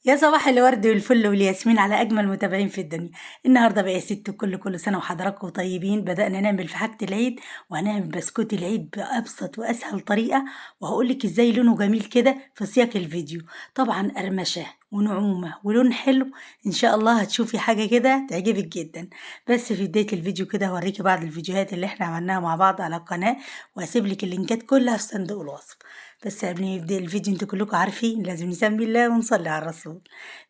يا صباح الورد والفل والياسمين على أجمل متابعين في الدنيا. النهاردة بقى يا ست كل سنة وحضراتكم طيبين. بدأنا نعمل في حاجة العيد وهنعمل بسكوت العيد بأبسط وأسهل طريقة، وهقولك ازاي لونه جميل كده في سياق الفيديو. طبعا قرمشة ونعومة ولون حلو. إن شاء الله هتشوفي حاجة كده تعجبك جدا. بس في بداية الفيديو كده هوريكي بعض الفيديوهات اللي احنا عملناها مع بعض على القناة، وهسيبلك اللينكات كلها في صندوق الوصف. بس قبل ما نبدأ الفيديو انتوا كلكم عارفين لازم نسمي الله ونصلي على الرسول.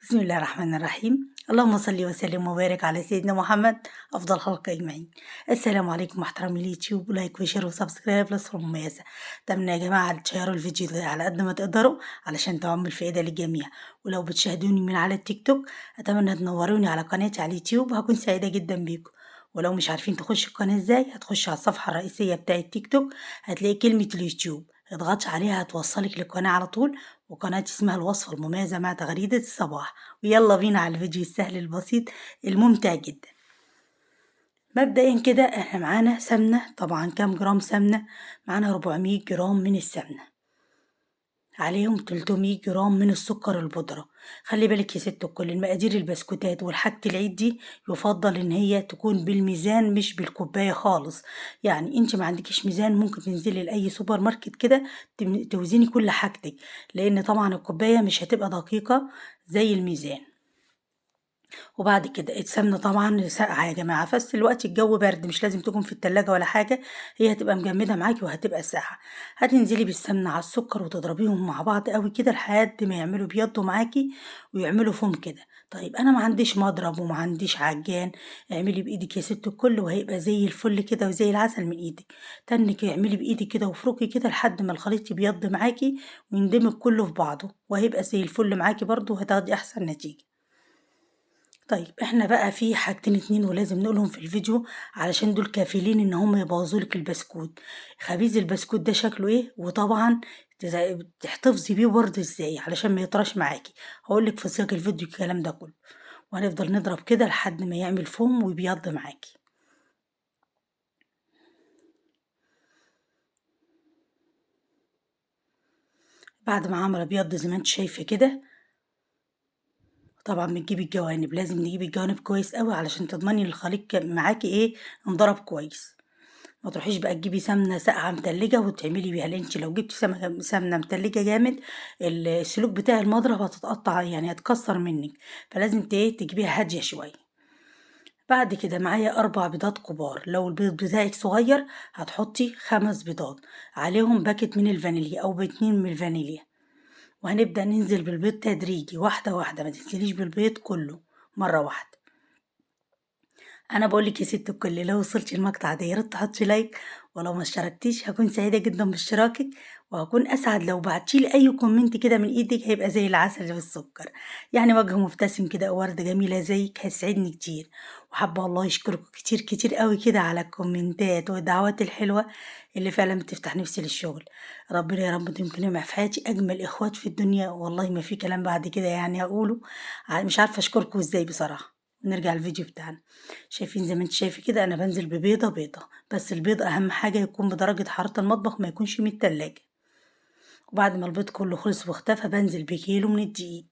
بسم الله الرحمن الرحيم. اللهم صل وسلم وبارك على سيدنا محمد أفضل خلق أجمعين. السلام عليكم محترمي اليوتيوب، لايك وشير وسبسكرايب للصفحة مميزة. تمنى يا جماعة تشيروا الفيديو ده على قد ما تقدروا علشان تعم الفائدة للجميع. ولو بتشاهدوني من على التيك توك أتمنى تنوروني على قناتي على اليوتيوب، هكون سعيدة جدا بيكم. ولو مش عارفين تخشوا القناة ازاي، هتخشوا على الصفحة الرئيسية بتاعة التيك توك، هتلاقي كلمة اليوتيوب، اضغطش عليها هتوصلك للقناة على طول. وقناة اسمها الوصفة المميزة مع تغريدة الصباح. ويلا بينا على الفيديو السهل البسيط الممتع جدا. مبدئيا كده احنا معانا سمنة. طبعا كام جرام سمنة؟ معانا 400 جرام من السمنة، عليهم 300 جرام من السكر البودرة. خلي بالك يا ست الكل، المقادير البسكوتات والحاجة العيد دي يفضل ان هي تكون بالميزان مش بالكوباية خالص. يعني انت ما عندكش ميزان، ممكن تنزلي لأي سوبر ماركت كده توزني كل حاجتك، لان طبعا الكوباية مش هتبقى دقيقة زي الميزان. وبعد كده السمنة طبعا ساقعة يا جماعة، بس الوقت الجو برد مش لازم تكون في التلاجة ولا حاجة، هي هتبقى مجمدة معاكي وهتبقى ساقعة. هتنزلي بالسمنة على السكر وتضربيهم مع بعض قوي كده لحد ما يعملوا بيضوا معاكي ويعملوا فوم كده. طيب انا ما عنديش مضرب وما عنديش عجان، اعملي بايدك يا ست الكل وهيبقى زي الفل كده وزي العسل من ايدك. تنك اعملي بايدك كده وفركي كده لحد ما الخليط يبيض معاكي ويندمج كله في بعضه، وهيبقى زي الفل معاكي برضه، وهتاخدي احسن نتيجة. طيب احنا بقى في حاجتين اتنين ولازم نقولهم في الفيديو علشان دول كافلين ان هم يبوظولك البسكوت. خبيز البسكوت ده شكله ايه، وطبعا تحتفظي بيه برضه ازاي علشان ما يطرش معاكي. هقولك في سياق الفيديو الكلام ده كله. وهنفضل نضرب كده لحد ما يعمل فوم ويبيض معاكي. بعد ما عمل ابيض زي ما انت شايفه كده، طبعا بتجيبي الجوانب، لازم نجيب الجوانب كويس قوي علشان تضمني ان الخليط معاكي ايه، انضرب كويس. ما تروحيش بقى تجيبي سمنة ساقعة متلجة وتعملي بيها، لان انت لو جبتي سمنة متلجة جامد السلوك بتاع المضرب هتتقطع، يعني هتكسر منك. فلازم تجيبيها هادية شوية. بعد كده معايا 4 بيضات كبار. لو البيض بتاعك صغير هتحطي 5 بيضات، عليهم باكت من الفانيليا او باتنين من الفانيليا. وهنبدأ ننزل بالبيض تدريجي واحدة واحدة، ما تنزليش بالبيض كله مرة واحدة. انا بقولك يا ست الكل، لو وصلتي المقطع ده يا ريت تحطي لايك، ولو ما اشتركتيش هكون سعيده جدا باشتراكك، وهكون اسعد لو بعتيلي اي كومنت كده من ايدك، هيبقى زي العسل والسكر. يعني وجه مبتسم كده او ورده جميله زيك هيسعدني كتير. وحابه الله يشكركم كتير كتير قوي كده على الكومنتات والدعوات الحلوه اللي فعلا بتفتح نفسي للشغل. ربنا يا رب تكونوا في حياتي اجمل اخوات في الدنيا، والله ما في كلام بعد كده يعني هقوله. مش عارفه اشكركم ازاي بصراحه. نرجع الفيديو بتاعنا. شايفين زي ما انت شايفة كده انا بنزل ببيضة بيضة، بس البيض اهم حاجة يكون بدرجة حرارة المطبخ، ما يكونش من التلاجة. وبعد ما البيض كله خلص واختفى بنزل بكيلو من الدقيق.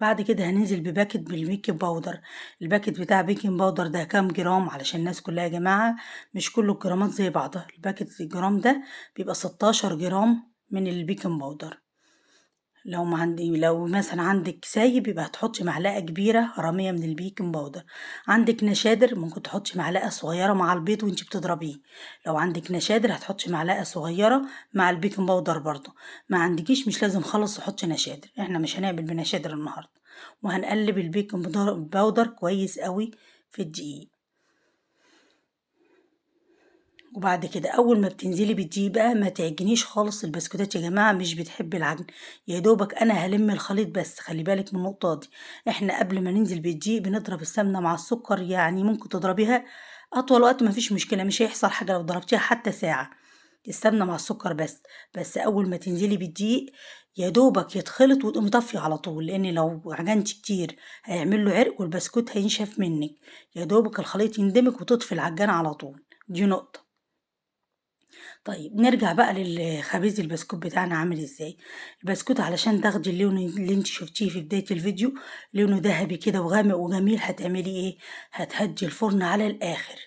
بعد كده هننزل بباكت بالبيكنج باودر. الباكت بتاع بيكنج باودر ده كام جرام علشان الناس كلها يا جماعة، مش كل الجرامات زي بعضها. الباكت الجرام ده بيبقى 16 جرام من البيكنج باودر. لو مثلا عندك سايب يبقى هتحطي معلقة كبيرة رامية من البيكنج باودر. عندك نشادر ممكن تحطي معلقة صغيرة مع البيض وانت بتضربيه. لو عندك نشادر هتحطي معلقة صغيرة مع البيكنج باودر برضو. ما عندكيش مش لازم خالص تحطي نشادر، احنا مش هنعمل بنشادر النهاردة. وهنقلب البيكنج باودر كويس قوي في الدقيق. وبعد كده اول ما بتنزلي بالدقيق بقى ما تعجنيش خالص. البسكوتات يا جماعه مش بتحب العجن، يا دوبك انا هلم الخليط بس، خلي بالك من النقطه دي. احنا قبل ما ننزل بالدقيق بنضرب السمنه مع السكر، يعني ممكن تضربيها اطول وقت ما فيش مشكله، مش هيحصل حاجه لو ضربتيها حتى ساعه السمنه مع السكر بس. بس اول ما تنزلي بالدقيق يا دوبك يتخلط وتقومي طافيه على طول، لان لو عجنتي كتير هيعمل له عرق والبسكوت هينشف منك. يا دوبك الخليط يندمج وتطفي العجان على طول. دي نقطه. طيب نرجع بقى للخبيز البسكوت بتاعنا عامل ازاي. البسكوت علشان تاخدي اللون اللي انت شفتيه في بداية الفيديو، لونه ذهبي كده وغامق وجميل، هتعملي ايه؟ هتهدي الفرن على الآخر.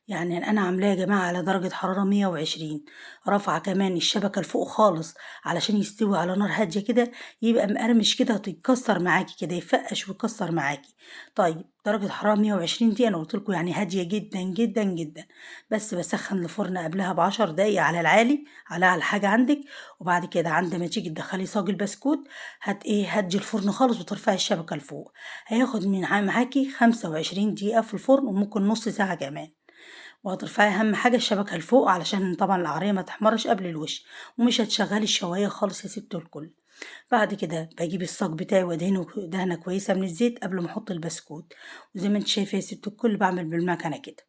يعني انا عاملاه يا جماعة على درجة حرارة 120، رافعة كمان الشبكة لفوق خالص علشان يستوي على نار هادية كده، يبقى مقرمش كده وتتكسر معاكي كده، يفقش ويكسر معاكي. طيب درجة حرارة 120 دي انا قلت لكم يعني هادية جدا جدا جدا. بس بسخن الفرن قبلها ب10 دقايق على العالي، على أعلى حاجة عندك. وبعد كده عندما تيجي تدخلي صاج البسكوت، هتجي الفرن خالص وترفعي الشبكة لفوق. هياخد معاكي 25 دقيقة في الفرن، وممكن نص ساعة كمان. وهترفعي أهم حاجة الشبكة لفوق علشان طبعا القعرية ما تحمرش قبل الوش. ومش هتشغلي الشواية خالص يا ست الكل. بعد كده بجيب الصاج بتاعي وادهنه دهنة كويسة من الزيت قبل ما احط البسكوت. وزي ما انت شايفة يا ست الكل بعمل بالمكنة كده.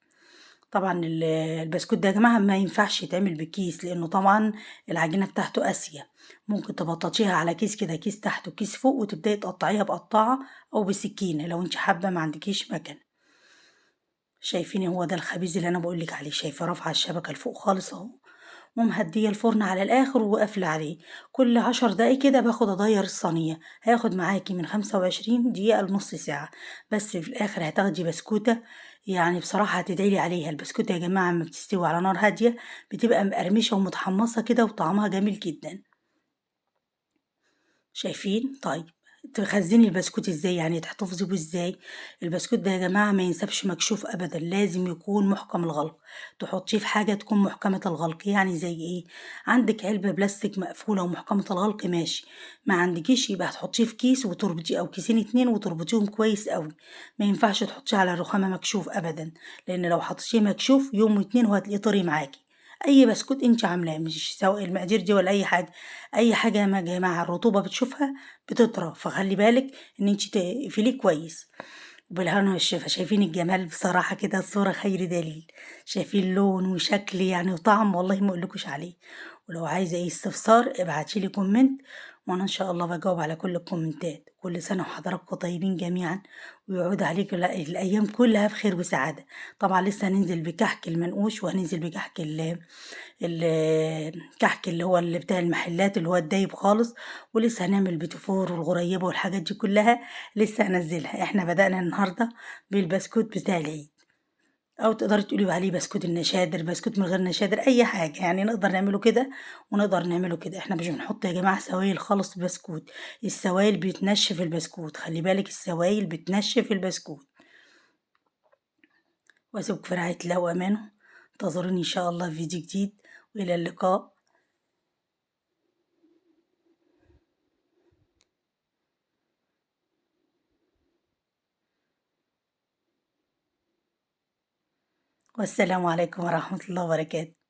طبعًا البسكوت ده يا جماعة ما ينفعش يتعمل بكيس، لإنه طبعًا العجينة بتاعته قاسية. ممكن تبططيها على كيس كده، كيس تحت وكيس فوق، وتبدئي تقطعيها بقطاعة أو بسكينة لو أنتِ حابة ما عندكيش مكنة. شايفين هو ده الخبيز اللي أنا باقول لِك عليه، شايفة رافعة الشبكة لفوق خالص أهو، ومهدية الفرن على الآخر وقافلة عليه. كل 10 دقايق كده باخد أغيّر الصينية، هياخد معاكِ من 25 دقيقة لنص ساعة. بس في الآخر هتاخدي بسكوتة، يعني بصراحة هتدعي لي عليها. البسكوتة يا جماعة أمّا بتستوي على نار هادية بتبقى مقرمشة ومتحمصة كده وطعمها جميل جدًا. شايفين؟ طيب تخزّني البسكوت إزاي، يعني تحتفظي بيه إزاي؟ البسكوت ده يا جماعة ما ينسابش مكشوف أبدًا، لازم يكون محكم الغلق. تحطيه في حاجة تكون محكمة الغلق، يعني زي إيه؟ عندِك علبة بلاستيك مقفولة ومحكمة الغلق ماشي، ما عندكيش يبقى هتحطيه في كيس وتربطيه، أو كيسين 2 وتربطيهم كويس أوي. ما ينفعش تحطيه على الرخامة مكشوف أبدًا، لإن لو حطيتيه مكشوف يوم و2 وهتلاقيه طري معاكِ. أي بسكوت أنتِ عاملاه، مش سواء المقادير دي والّا أي حاجة. أي حاجة يا جماعة الرطوبة بتشوفها بتطرى، فخلّي بالِك إن أنتِ تقفليه كويس. وبالهنا والشفا. شايفين الجمال بصراحة كده، الصورة خير دليل. شايفين لون وشكل يعني وطعم والله ما أقولكوش عليه. ولو عايزة أي استفسار ابعتي لي كومنت، وأنا إن شاء الله باجاوب على كل الكومنتات. كل سنة وحضراتكم طيبين جميعًا، ويعود عليكم الأيام كلها بخير وسعادة. طبعًا لسه هننزل بكحك المنقوش، وهننزل بكحك الكحك اللي هو اللي بتاع المحلات اللي هو الدايب خالص. ولسه هنعمل بيتيفور والغريبة والحاجات دي كلها لسه هنزلها. احنا بدأنا النهاردة بالبسكوت بتاع العيد، أو تقدري تقولي عليه بسكوت النشادر، بسكوت من غير نشادر، أي حاجة يعني نقدر نعمله كده ونقدر نعمله كده. احنا مش بنحط يا جماعة سوايل خالص في البسكوت. السوايل بتنشف البسكوت، خلي بالك السوايل بتنشف البسكوت. وأسيبكم في رعاية الله وأمانه. انتظروني إن شاء الله في فيديو جديد، وإلى اللقاء. والسلام عليكم ورحمة الله وبركاته.